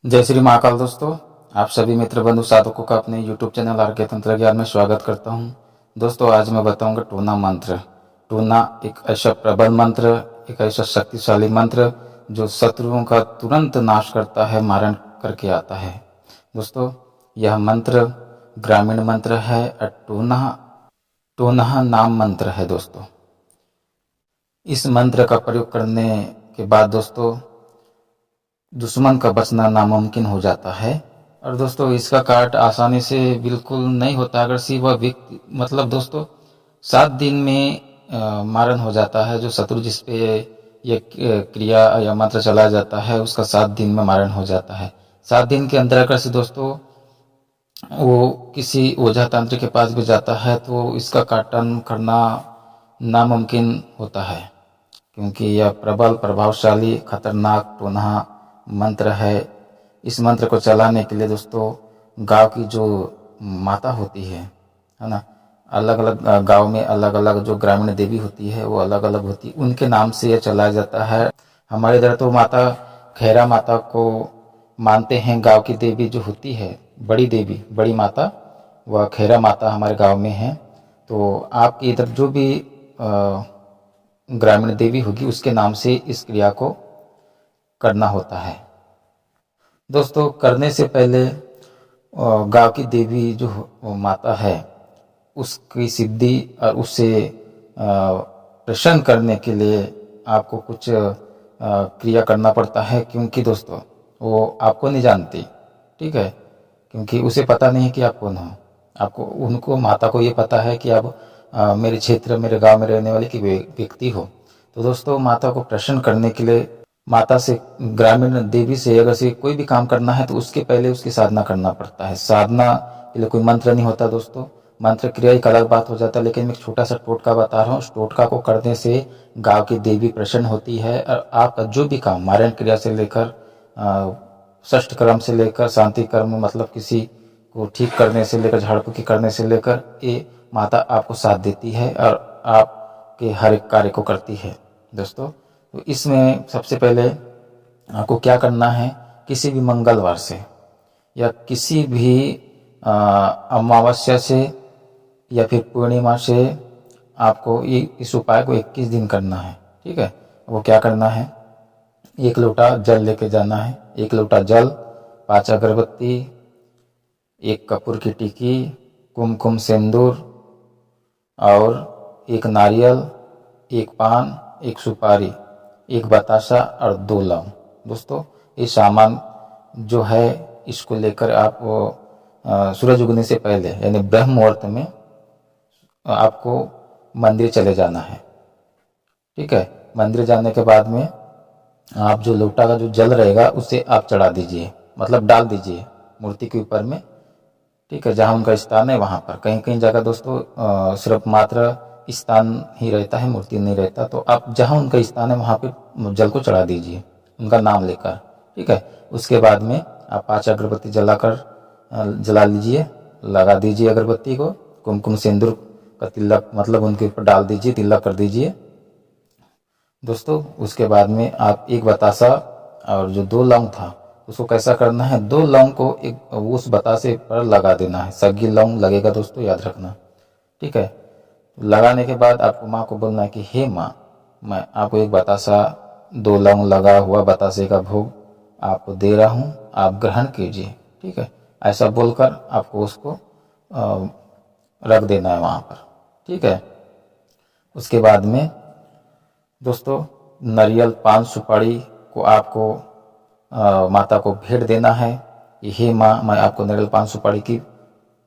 जय श्री महाकाल दोस्तों। आप सभी मित्र बंधु साधकों का अपने YouTube चैनल आर के तंत्र ज्ञान में स्वागत करता हूं। दोस्तों आज मैं बताऊंगा टूना मंत्र। टूना एक ऐसा प्रबल मंत्र, एक ऐसा शक्तिशाली मंत्र जो शत्रुओं का तुरंत नाश करता है, मारण करके आता है। दोस्तों यह मंत्र ग्रामीण मंत्र है और टूना नाम मंत्र है। दोस्तों इस मंत्र का प्रयोग करने के बाद दोस्तों दुश्मन का बचना नामुमकिन हो जाता है। और दोस्तों इसका काट आसानी से बिल्कुल नहीं होता, अगर सिर्फ वह व्यक्ति मतलब दोस्तों 7 दिन में मारण हो जाता है। जो शत्रु जिस पे ये क्रिया या मंत्र चलाया जाता है उसका 7 दिन में मारण हो जाता है। 7 दिन के अंदर अगर से दोस्तों वो किसी ओझा तांत्रिक के पास भी जाता है तो इसका काटन करना नामुमकिन होता है, क्योंकि यह प्रबल प्रभावशाली खतरनाक टूना मंत्र है। इस मंत्र को चलाने के लिए दोस्तों गांव की जो माता होती है ना, अलग अलग गांव में अलग अलग जो ग्रामीण देवी होती है वो अलग अलग होती है, उनके नाम से यह चलाया जाता है। हमारे इधर तो माता खैरा माता को मानते हैं। गांव की देवी जो होती है बड़ी देवी, बड़ी माता, वह खैरा माता हमारे गांव में है। तो आपके इधर जो भी ग्रामीण देवी होगी उसके नाम से इस क्रिया को करना होता है। दोस्तों करने से पहले गांव की देवी जो माता है उसकी सिद्धि और उससे प्रसन्न करने के लिए आपको कुछ क्रिया करना पड़ता है, क्योंकि दोस्तों वो आपको नहीं जानती, ठीक है, क्योंकि उसे पता नहीं कि आप कौन हो। आपको उनको माता को ये पता है कि आप मेरे क्षेत्र मेरे गांव में रहने वाले की व्यक्ति हो। तो दोस्तों माता को प्रसन्न करने के लिए माता से, ग्रामीण देवी से अगर से कोई भी काम करना है तो उसके पहले उसकी साधना करना पड़ता है। साधना के लिए कोई मंत्र नहीं होता दोस्तों, मंत्र क्रिया एक अलग बात हो जाता है। लेकिन मैं एक छोटा सा टोटका बता रहा हूँ। उस टोटका को करने से गांव की देवी प्रसन्न होती है और आपका जो भी काम मारण क्रिया से लेकर षष्ठ कर्म से लेकर शांति कर्म, मतलब किसी को ठीक करने से लेकर झाड़ फूकी करने से लेकर, ये माता आपको साथ देती है और आपके हर एक कार्य को करती है। दोस्तों तो इसमें सबसे पहले आपको क्या करना है, किसी भी मंगलवार से या किसी भी अमावस्या से या फिर पूर्णिमा से आपको ये इस उपाय को 21 दिन करना है, ठीक है। वो क्या करना है, 1 लोटा जल लेके जाना है। 1 लोटा जल, 5 अगरबत्ती, 1 कपूर की टिक्की, कुमकुम सिंदूर और 1 नारियल, 1 पान, 1 सुपारी, 1 बतासा और 2 लौंग। दोस्तों ये सामान जो है इसको लेकर आप सूरज उगने से पहले यानी ब्रह्म मुहूर्त में आपको मंदिर चले जाना है, ठीक है। मंदिर जाने के बाद में आप जो लोटा का जो जल रहेगा उसे आप चढ़ा दीजिए, मतलब डाल दीजिए मूर्ति के ऊपर में, ठीक है, जहाँ उनका स्थान है वहाँ पर। कहीं कहीं जगह दोस्तों सिर्फ मात्र स्थान ही रहता है, मूर्ति नहीं रहता। तो आप जहाँ उनका स्थान है वहाँ पे जल को चढ़ा दीजिए उनका नाम लेकर, ठीक है। उसके बाद में आप 5 अगरबत्ती जला लीजिए, लगा दीजिए अगरबत्ती को, कुमकुम सिंदूर का तिलक मतलब उनके ऊपर डाल दीजिए, तिलक कर दीजिए दोस्तों। उसके बाद में आप 1 बतासा और जो 2 लौंग था उसको कैसा करना है, 2 लौंग को एक उस बतासे पर लगा देना है। सगी लौंग लगेगा दोस्तों, याद रखना, ठीक है। लगाने के बाद आपको माँ को बोलना है कि हे माँ, मैं आपको 1 बतासा 2 लौंग लगा हुआ बतासे का भोग आपको दे रहा हूँ, आप ग्रहण कीजिए, ठीक है। ऐसा बोलकर आपको उसको रख देना है वहाँ पर, ठीक है। उसके बाद में दोस्तों नारियल, पान, सुपारी को आपको माता को भेंट देना है। हे माँ, मैं आपको नारियल, पान, सुपारी की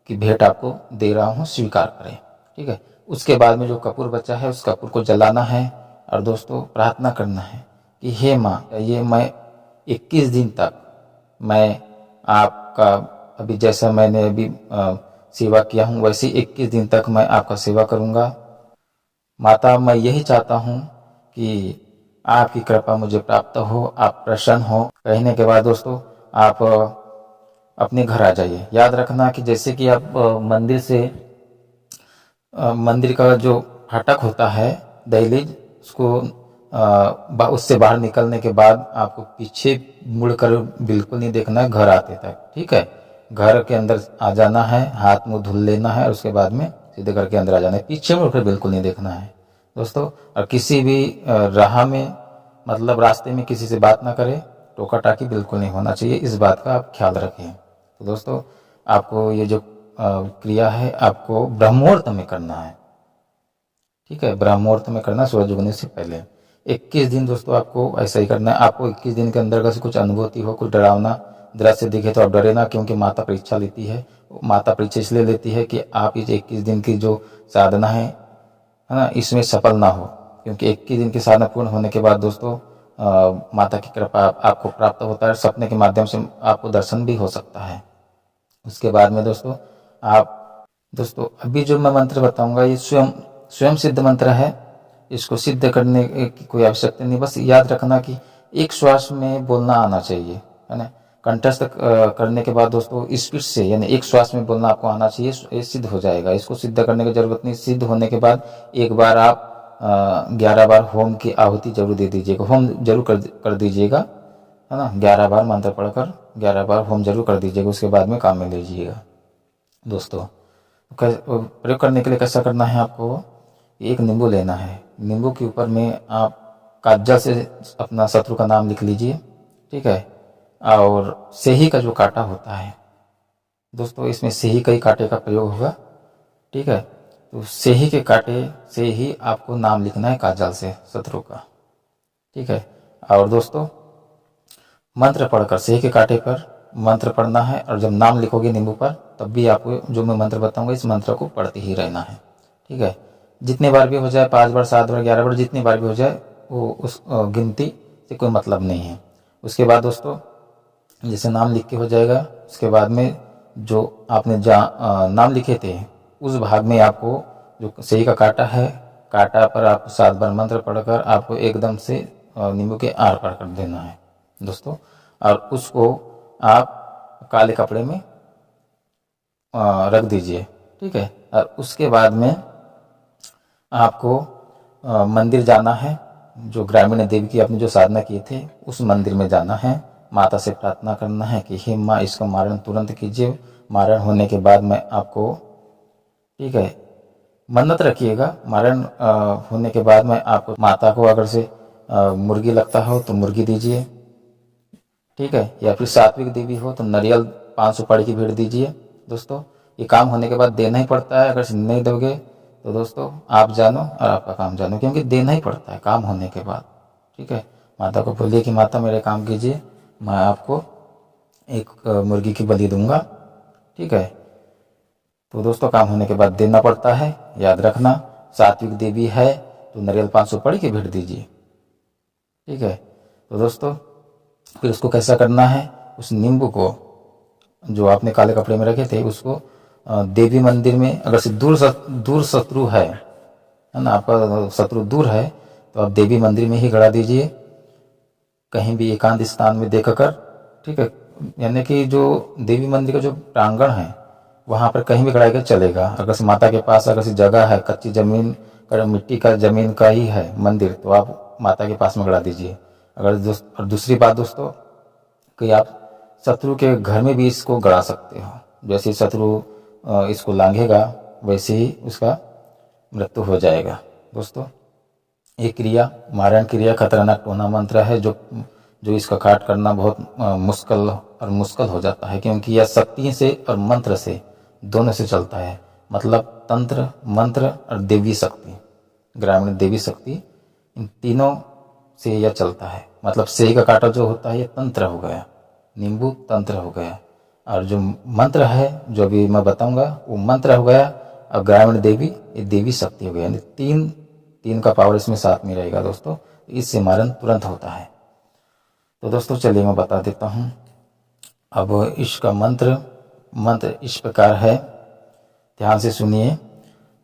भेंट आपको दे रहा हूँ, स्वीकार करें, ठीक है। उसके बाद में जो कपूर बचा है उस कपूर को जलाना है और दोस्तों प्रार्थना करना है कि हे माँ, ये मैं 21 दिन तक मैं आपका, अभी जैसा मैंने अभी सेवा किया हूँ वैसे 21 दिन तक मैं आपका सेवा करूँगा। माता मैं यही चाहता हूँ कि आपकी कृपा मुझे प्राप्त हो, आप प्रसन्न हो। कहने के बाद दोस्तों आप अपने घर आ जाइए। याद रखना कि जैसे कि आप मंदिर का जो फाटक होता है दहलीज, उसको उससे बाहर निकलने के बाद आपको पीछे मुड़कर बिल्कुल नहीं देखना है घर आते तक, ठीक है। घर के अंदर आ जाना है, हाथ मुंह धुल लेना है और उसके बाद में सीधे घर के अंदर आ जाना है, पीछे मुड़कर बिल्कुल नहीं देखना है दोस्तों। और किसी भी राह में मतलब रास्ते में किसी से बात ना करें, टोका टाकी बिल्कुल नहीं होना चाहिए, इस बात का आप ख्याल रखें। तो दोस्तों आपको ये जो क्रिया है आपको ब्रह्म मुहूर्त में करना है, ठीक है। ब्रह्म मुहूर्त में करना, सूरज उगने से पहले 21 दिन दोस्तों आपको ऐसा ही करना है। आपको 21 दिन के अंदर अगर कुछ अनुभूति हो, कुछ डरावना दृश्य दिखे तो आप डरे ना, क्योंकि माता परीक्षा लेती है। माता परीक्षा इसलिए लेती है कि आप इस 21 दिन की जो साधना है ना, इसमें सफल ना हो, क्योंकि 21 दिन की साधना पूर्ण होने के बाद दोस्तों माता की कृपा आपको प्राप्त होता है, सपने के माध्यम से आपको दर्शन भी हो सकता है। उसके बाद में दोस्तों अभी जो मैं मंत्र बताऊंगा ये स्वयं सिद्ध मंत्र है, इसको सिद्ध करने की कोई आवश्यकता नहीं, बस याद रखना कि एक श्वास में बोलना आना चाहिए, है ना। कंठस्थ करने के बाद दोस्तों स्पीड से, यानी एक श्वास में बोलना आपको आना चाहिए, ये सिद्ध हो जाएगा। इसको सिद्ध करने की जरूरत नहीं, सिद्ध होने के बाद एक बार आप 11 बार होम की आहुति जरूर दे दीजिएगा, होम जरूर कर दीजिएगा, है ना। 11 बार मंत्र पढ़कर 11 बार होम जरूर कर दीजिएगा, उसके बाद में काम में लीजिएगा। दोस्तों प्रयोग करने के लिए कैसा करना है, आपको एक नींबू लेना है, नींबू के ऊपर में आप काजल से अपना शत्रु का नाम लिख लीजिए, ठीक है। और सेही का जो कांटा होता है दोस्तों, इसमें सेही का ही कांटे का प्रयोग होगा, ठीक है। तो सेही के कांटे से ही आपको नाम लिखना है काजल से शत्रु का, ठीक है। और दोस्तों मंत्र पढ़कर सेही के कांटे पर मंत्र पढ़ना है, और जब नाम लिखोगे नींबू पर तब भी आपको जो मैं मंत्र बताऊंगा इस मंत्र को पढ़ते ही रहना है, ठीक है। जितने बार भी हो जाए, 5 बार 7 बार 11 बार जितनी बार भी हो जाए, वो उस गिनती से कोई मतलब नहीं है। उसके बाद दोस्तों जैसे नाम लिख के हो जाएगा, उसके बाद में जो आपने नाम लिखे थे उस भाग में आपको जो सही का कांटा है, कांटा पर आप 7 बार मंत्र पढ़कर आपको एकदम से नींबू के आर पार कर देना है दोस्तों। और उसको आप काले कपड़े में रख दीजिए, ठीक है। और उसके बाद में आपको मंदिर जाना है, जो ग्रामीण देवी की आपने जो साधना की थे उस मंदिर में जाना है, माता से प्रार्थना करना है कि हे माँ इसका मारण तुरंत कीजिए, मारण होने के बाद मैं आपको, ठीक है, मन्नत रखिएगा, मारण होने के बाद में आपको माता को अगर से मुर्गी लगता हो तो मुर्गी दीजिए, ठीक है। या फिर सात्विक देवी हो तो नारियल 5 सुपारी की भेंट दीजिए दोस्तों। ये काम होने के बाद देना ही पड़ता है, अगर नहीं दोगे तो दोस्तों आप जानो और आपका काम जानो, क्योंकि देना ही पड़ता है काम होने के बाद, ठीक है। माता को बोलिए कि माता मेरे काम कीजिए, मैं आपको एक मुर्गी की बलि दूंगा, ठीक है। तो दोस्तों काम होने के बाद देना पड़ता है, याद रखना। सात्विक देवी है तो नारियल 5 सुपारी की भेंट दीजिए, ठीक है। तो दोस्तों फिर उसको कैसा करना है, उस नींबू को जो आपने काले कपड़े में रखे थे उसको देवी मंदिर में, अगर से दूर शत्रु है ना, आपका शत्रु दूर है तो आप देवी मंदिर में ही गड़ा दीजिए, कहीं भी एकांत स्थान में देखकर, ठीक है। यानी कि जो देवी मंदिर का जो प्रांगण है वहाँ पर कहीं भी गड़ाएगा चलेगा। अगर से माता के पास अगर से जगह है, कच्ची जमीन का, मिट्टी का जमीन का ही है मंदिर, तो आप माता के पास में गड़ा दीजिए। अगर और दूसरी बात दोस्तों कि आप शत्रु के घर में भी इसको गड़ा सकते हो, जैसे शत्रु इसको लांघेगा वैसे ही उसका मृत्यु हो जाएगा दोस्तों। ये क्रिया मारण क्रिया खतरनाक टोना मंत्र है, जो इसका काट करना बहुत मुश्किल हो जाता है, क्योंकि यह शक्ति से और मंत्र से दोनों से चलता है, मतलब तंत्र मंत्र और देवी शक्ति, ग्रामीण देवी शक्ति, इन तीनों से यह चलता है। मतलब सेही का कांटा जो होता है ये तंत्र हो गया, नींबू तंत्र हो गया, और जो मंत्र है जो अभी मैं बताऊंगा वो मंत्र हो गया, और ग्रामीण देवी ये देवी शक्ति हो गया। यानी तीन का पावर इसमें साथ में रहेगा दोस्तों, इससे मारण तुरंत होता है। तो दोस्तों चलिए मैं बता देता हूँ। अब इसका मंत्र इस प्रकार है, ध्यान से सुनिए।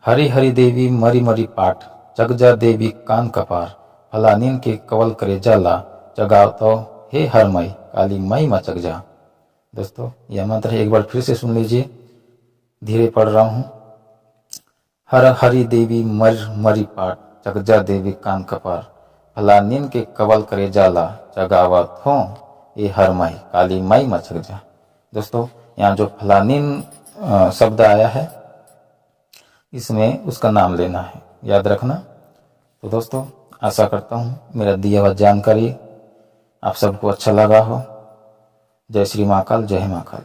हरि हरि देवी मरी मरी पाठ, जगजा देवी कान कपार, फलानीन के कवल करे जाला, जगाव तो हे हरमई काली मई मचक जा। दोस्तों यह मंत्र एक बार फिर से सुन लीजिए, धीरे पढ़ रहा हूँ। हर हरि देवी मर मरी पाठ, जगजा देवी कान कपार, फलानीन के कवल करे जाला जगावत हो ये हर माई काली माई मचक जा। दोस्तों यहाँ जो फलानीन शब्द आया है इसमें उसका नाम लेना है, याद रखना। तो दोस्तों आशा करता हूँ मेरा दिया हुआ जानकारी आप सबको अच्छा लगा हो। जय श्री महाकाल, जय महाकाल।